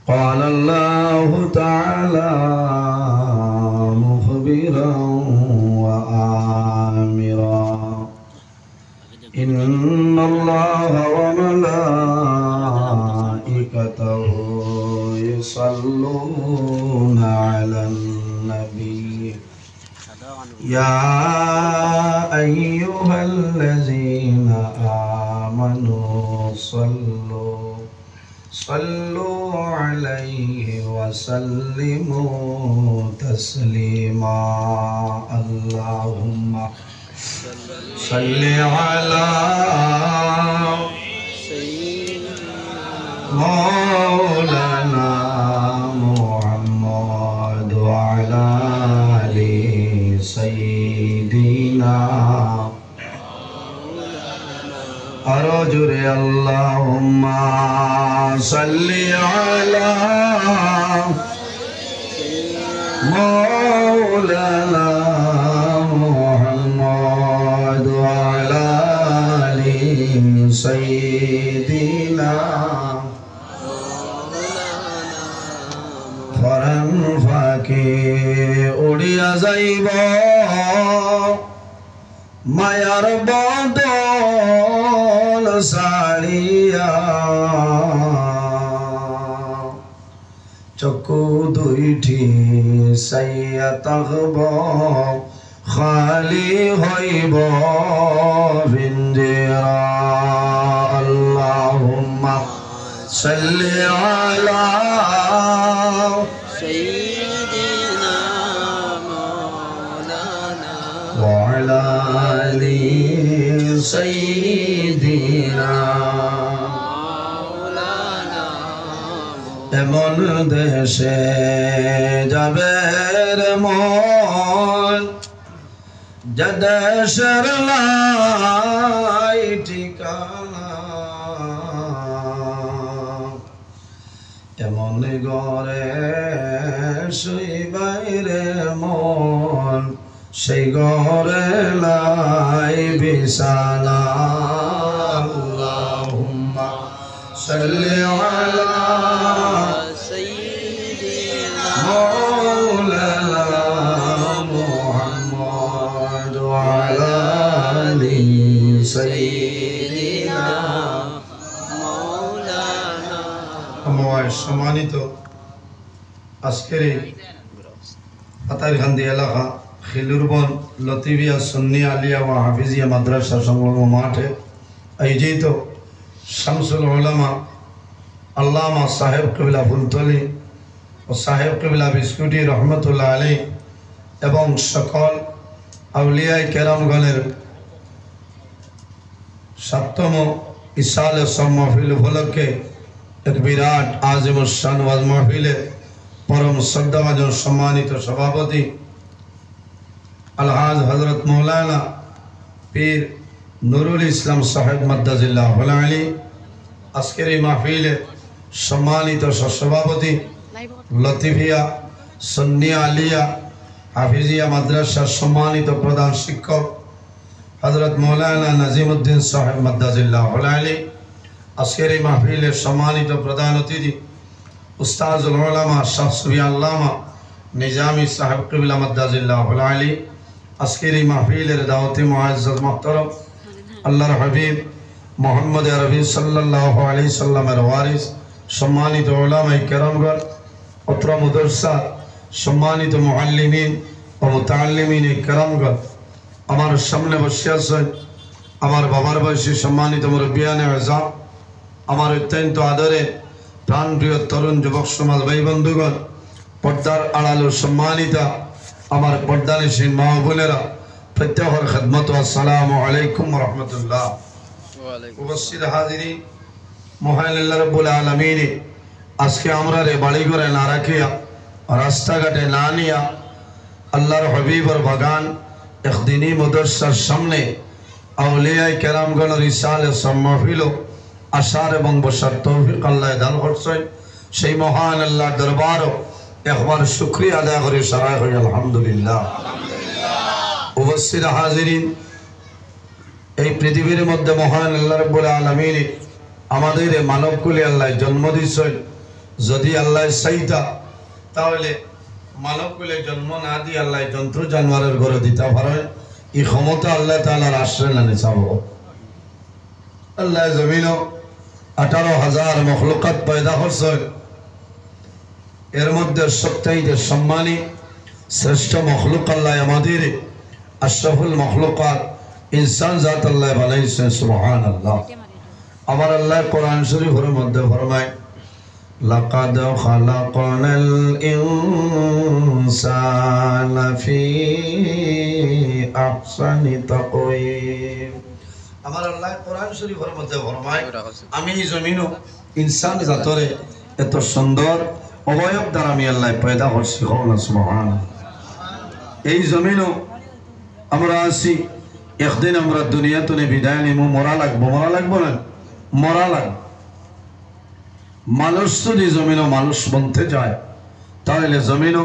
قال الله تعالى مخبرا وآمرا إن الله وملائكته يصلون على النبي يا أيها الذين آمنوا صلوا عليه وسلموا تسليما اللهم صل على مولانا محمد وعلى آل سيدنا أرجو اللهم صل على مولانا محمد وعلى آل سيدنا ফরন ফাঁকে উড়িয়া যাইব মায়ার বদল সারিয়া চকু দুইটি সাইয়া তাকব খালি হইব বিন্দিরা আল্লাহুম্মা সাল্লি আলা سيدنا مولانا وعلى آل سيدنا مولانا এমন দেশে যাবে রে মন যে দেশের লাই ঠিকানা এমন ঘরে শুইবাই রে মন সেই ঘরে লাই বিছানা আল্লাহুম্মা সাল্লি আলা سيدنا مولانا محمد وعلى آل سيدنا مولانا আমার সম্মানিত আজকের এই পাতারকান্দি এলাকা খিলুরবন লতিফিয়া সুন্নি আলিয়া ও হাফিজিয়া মাদ্রাসা সংলগ্ন মাঠে আয়োজিত শামসুল উলামা আল্লামা সাহেব কবিলা ফুলতলি ও সাহেব কবিলা বিস্কুটি রহমতুল্লাহ আলী এবং সকল আউলিয়ায়ে কেরামগণের ৭তম ইসালে সব মাহফিল উপলক্ষে এক বিরাট আজিমুস শান ওয়াজ মাহফিলে পরম শ্রদ্ধাভাজন সম্মানিত সভাপতি আলহাজ হযরত মৌলানা পীর নুরুল ইসলাম সাহেব মাদ্দাজিল্লাহ আলী আজকের এই মাহফিলে সম্মানিত সভাপতি লতিফিয়া সুন্নি আলিয়া হাফিজিয়া মাদ্রাসার সম্মানিত প্রধান শিক্ষক হযরত মৌলানা নাজিমউদ্দিন সাহেব মাদ্দাজিল্লাহ আলী আজকের এই মাহফিলের সম্মানিত প্রধান অতিথি উস্তাজুল উলামা শাহ সুফি আল্লামা নিজামী সাহেব কিবলা মাদ্দাজিল্লাহ আলী আজকের এই মাহফিলের দাওয়াতি মুআজ্জাজ মুহতারাম আল্লাহর হাবিব মুহাম্মদ আরবি সাল্লাল্লাহু আলাইহি সাল্লামের ওয়ারিস সম্মানিত উলামায়ে কেরামগণ অত্র মাদ্রাসা সম্মানিত মুআল্লিমিন ও মুতাআল্লিমিনে কেরামগণ আমার সামনে বসে আছেন আমার বাবার বয়সী সম্মানিত মুরব্বিয়ানে আযম আমার অত্যন্ত আদরে প্রাণপ্রিয় তরুণ যুবক সমাজ ভাই বন্ধুগণ পর্দার আড়াল সম্মানিতা আমার পর্দানিসীন মা বোনেরা প্রত্যেকের খিদমত আসসালামু আলাইকুম ওয়া রাহমাতুল্লাহ উপস্থিত হাজিরিন মহান আল্লাহ রাব্বুল আলামিন আজকে আমরা রে বাড়ি ঘরে না রাখিয়া রাস্তাঘাটে না নিয়া আল্লাহর হাবিবের বাগান একদিনী মাদ্রাসার সামনে আউলিয়ায়ে কেরামগণের ইসালে সম্মাহফিল আশার এবং বসার তৌফিক আল্লাহ দান করছেন সেই মহান আল্লাহর দরবারও একবার শুকরিয়া আদায় করে সারা হই আলহামদুলিল্লাহ। উপস্থিত হাজিরিন এই পৃথিবীর মধ্যে মহান আল্লাহ রাব্বুল আলামিন আমাদের মানবকুলে আল্লাহ জন্ম দিয়েছেন যদি আল্লাহ চাইতা তাহলে মানবকুলে জন্ম না দিয়ে আল্লাহ জন্তু জানোয়ারের ঘরে দিতে পারে। এই ক্ষমতা আল্লাহ তাআলার আশ্রয় না চাব। আল্লাহ জমিনও 18,000 মখলুকাত পয়দা করছে। এর মধ্যে সবচাইতে সম্মানী শ্রেষ্ঠ মখলুক আল্লাহ আমাদের আশরাফুল মখলুকাত ইনসান জাত আল্লাহ বানাইছেন। সুবহানাল্লাহ। আমার আল্লাহ কোরআন শরীফের মধ্যে ফরমায় লাকাদ খালাকনাল ইনসানা ফি আহসানি তাকওয়িম। আমার আল্লাহ কোরআন শরীফের মধ্যে ফরমায় আমি জমিনও ইনসান জাতরে এত সুন্দর অবয়ব দ্বারা আমি আল্লাহ পয়দা করছি। সুবহানাল্লাহ। এই জমিনও আমরা আছি, একদিন আমরা দুনিয়াতে বিদায় নিব, মরা লাগবো না? মরা লাগবে। মানুষ যদি জমিনও মানুষ বনতে যায় তাহলে জমিনও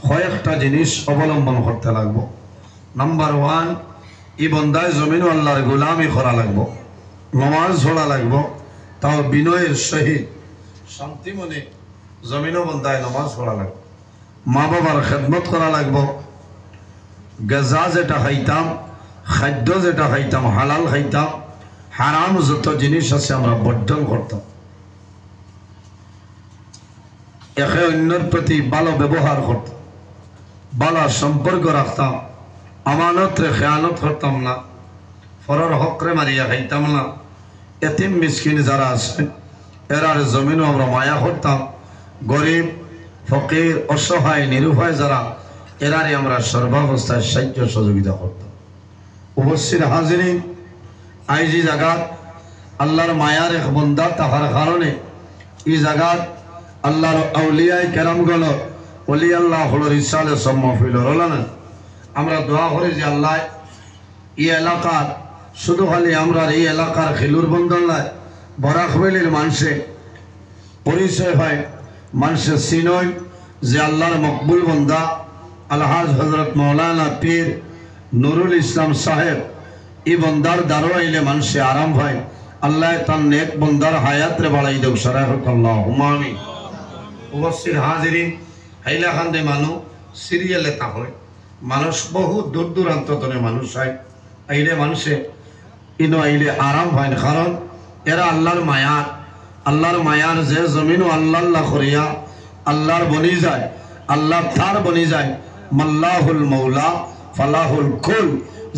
কয়েকটা জিনিস অবলম্বন করতে লাগবো। নাম্বার 1, এই বন্দায় জমিনও আল্লাহর গোলামি করা লাগবো, নমাজ পড়া লাগবো, তাও বিনয়ের সহিত শান্তি মনে জমিনও বন্দায় নমাজ পড়া লাগবো। মা বাবার খেদমত করা লাগবো। গাজা যেটা খাইতাম, খাদ্য যেটা খাইতাম হালাল খাইতাম, হারাম যত জিনিস আছে আমরা বর্জন করতাম। একে অন্যের প্রতি ভালো ব্যবহার করতাম, ভালো সম্পর্ক রাখতাম, আমানতরে খেয়ানত করতাম না, পরের হকরে মারিয়া খাইতাম না। এতিম মিসকিন যারা আছে এরার জমিনও আমরা মায়া করতাম। গরিব ফকির অসহায় নিরুপায় যারা এরারে আমরা সর্বাবস্থায় সাহায্য সহযোগিতা করতাম। উপস্থিত হাজিরিন, আইজি জাগাত আল্লাহর মায়ার এক বন্দা তাহার কারণে এই জাগাত আল্লাহর আউলিয়ায়ে কেরামগণ ওলি আল্লাহ হলোর ইসালে সম্মাফিল হলেন। আমরা দোয়া করি যে আল্লাহ এই এলাকার শুধু খালি আমরা এই এলাকার খেলুর বন্ধন নয়, বরাকবেলির মানুষে পরিচয় হয়, মানুষের চিনয় যে আল্লাহর মকবুল বন্দা আলহাজ হজরত মৌলানা পীর নুরুল ইসলাম সাহেব। এই বন্দার দ্বারা আইলে মানুষে আরাম হয়। আল্লাহ তার নেক বন্দার হায়াতরে বাড়াই দেব। সারা হোক আল্লাহুম্মা আমিন। উপস্থিত হাজিরিন, হাইলাকান্দে মানুষ সিরিয়ালে তা হয়, মানুষ বহু দূর দূরান্ত থেকে মানুষ হয়। আইলে মানুষে ইনো আইলে আরাম হয়, কারণ এরা আল্লাহর মায়ার যে জমিনও আল্লাহ করিয়া আল্লাহর বনি যায়, আল্লাহ তার বনি যায়। মাল্লাহুল মৌলা ফালাহুল কুল,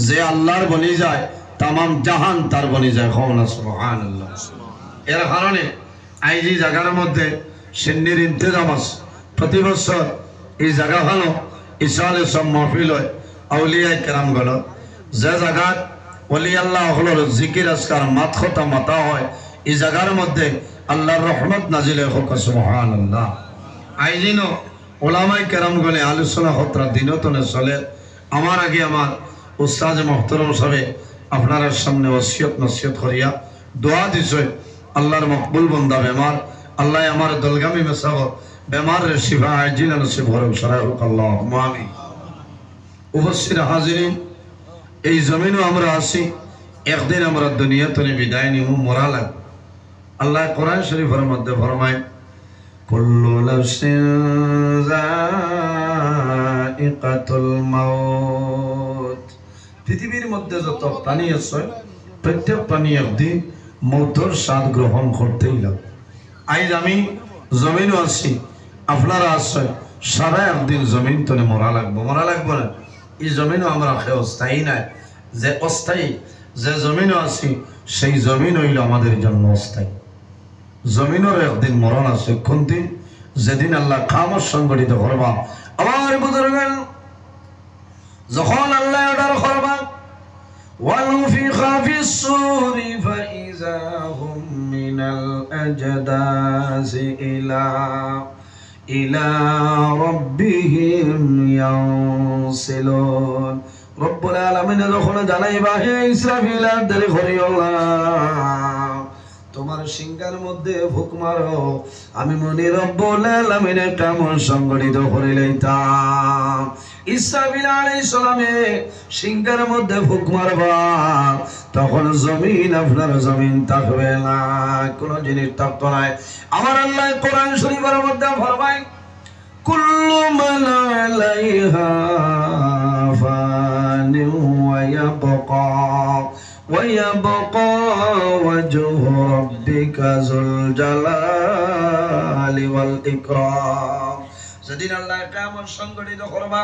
যে আল্লাহর বনি যায় তামাম জাহান তার বনি যায়। সুবহানাল্লাহ। এর কারণে আইজি জায়গার মধ্যে সিন্নির ইন্তজাম আছে। প্রতি বছর এই জায়গাখানো ইসালে সব মহফিল হয় আউলিয়ায়ে কেরামগণ। যে জায়গাত ওলি আল্লাহ হলোর জিকির আজকার মাতখতা মাতা হয়, এই জায়গার মধ্যে আল্লাহর রহমত নাজিলে হোক। সুবহানাল্লাহ। আইজিনো ওলামায়ে কেরামগণে আলোচনা হত্রা দিনতনে চলে। আমার আগে আমার উস্তাদ মোহতরম সাহেব আপনার সামনে ওসিয়ত নসিহত করিয়া দোয়া দিছে। আল্লাহর মকবুল বন্দা বেমার, আল্লাহ আমার দলগামী মেসাব বেমার শিফা আজিলা নসিব হরক সারা হোক আল্লাহুম্মা আমিন। উপস্থিত হাজিরিন, এই জমিনও আমরা আছি, একদিন আমরা দুনিয়াতে বিদায় নিব, মরা লাগবে। আল্লাহ কোরআন শরীফের মধ্যে ফরমায় কুল্লু নাফসিন যায়িকাতুল মাউত। পৃথিবীর মধ্যে যত প্রাণী আছে প্রত্যেক প্রাণী একদিন মৌতের স্বাদ গ্রহণ করতেই লাগবে। আজ আমি জমিনও আছি, আপনারা আছে, সারা একদিন জমিন তনে মরা লাগবে না? এই জমিনও আমরা অস্থায়ী নাই, যে অস্থায়ী যে জমিনও আছি সেই জমিন হইল আমাদের জন্য অস্থায়ী। জমিনের একদিন মরণ আছে, কোন দিন? যেদিন আল্লাহ খামত সংগঠিত করবা। আমার বুজুর্গান, যখন আল্লাহ অর্ডার করবা ওয়ানুফিখা ফিস-সূরি ফাইযা হুম মিনাল আজদাসি ইলা রাব্বিহিম ইয়ানসিলুন। রব্বুল আলামিন যখন জানাইবা হে ইসরাফিল দেরি করিও না, আমার সিংহার মধ্যে ফুক মারো আমি মনে রব্বুল আলামিনের কেমন সংগঠিত করে লইতাম ইসরাফিল আলাইহিস সালামে সিংহার মধ্যে ফুক মারবা তখন জমিন আপনার জমিন থাকবে না কোন জিনিস থাকতো না আমার আল্লাহ কোরআন শরীফের মধ্যে ফরমায় কুল্লু মান আলাইহা ফান ওয়া ইয়াবকা ويبقى وجه ربك ذو الجلال والإكرام যেদিন আল্লাহ কিয়ামত সংগঠিত করবা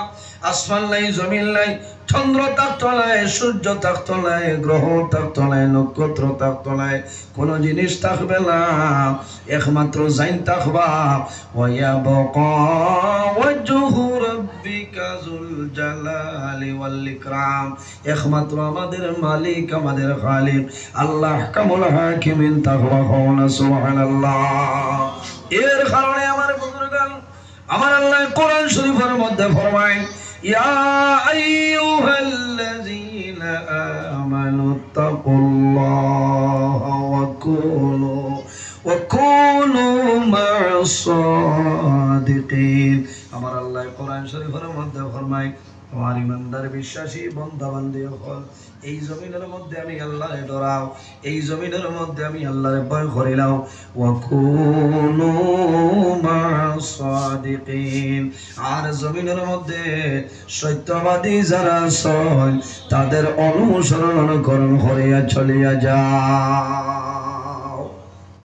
আসমান নাই জমিন নাই চন্দ্র থাকতো না সূর্য থাকতো না গ্রহ থাকতো না নক্ষত্র থাকতো না কোন জিনিস থাকবে না একমাত্র জাইন থাকবা ওয়ায়াবকা ওয়াজহু রাব্বিকা যুল জালালি ওয়াল ইকরাম একমাত্র আমাদের মালিক আমাদের খালিক আল্লাহ আহকামুল হাকিমিন থাকবা সুবহানাল্লাহ এর কারণে আমার বুজুর্গান আমার আল্লাহ কোরআন শরীফের মধ্যে ফরমায় ইয়া আইয়ুহাল্লাযীনা আমানু তাকুল্লাহা ওয়া কুনু মা'আস সাদিকিন আমার আল্লাহ কোরআন শরীফের মধ্যে ফরমায় আমার ইমানদার বিশ্বাসী বান্দা বান্দি হল এই জমিনের মধ্যে আমি আল্লাহরে ডরাও এই জমিনের মধ্যে আমি আল্লাহরে ভয় করিলাও ওয়া কুনু মা'আস সাদিকিন আর জমিনের মধ্যে সত্যবাদী যারা আছে তাদের অনুসরণ অনুকরণ করিয়া চলিয়া যায়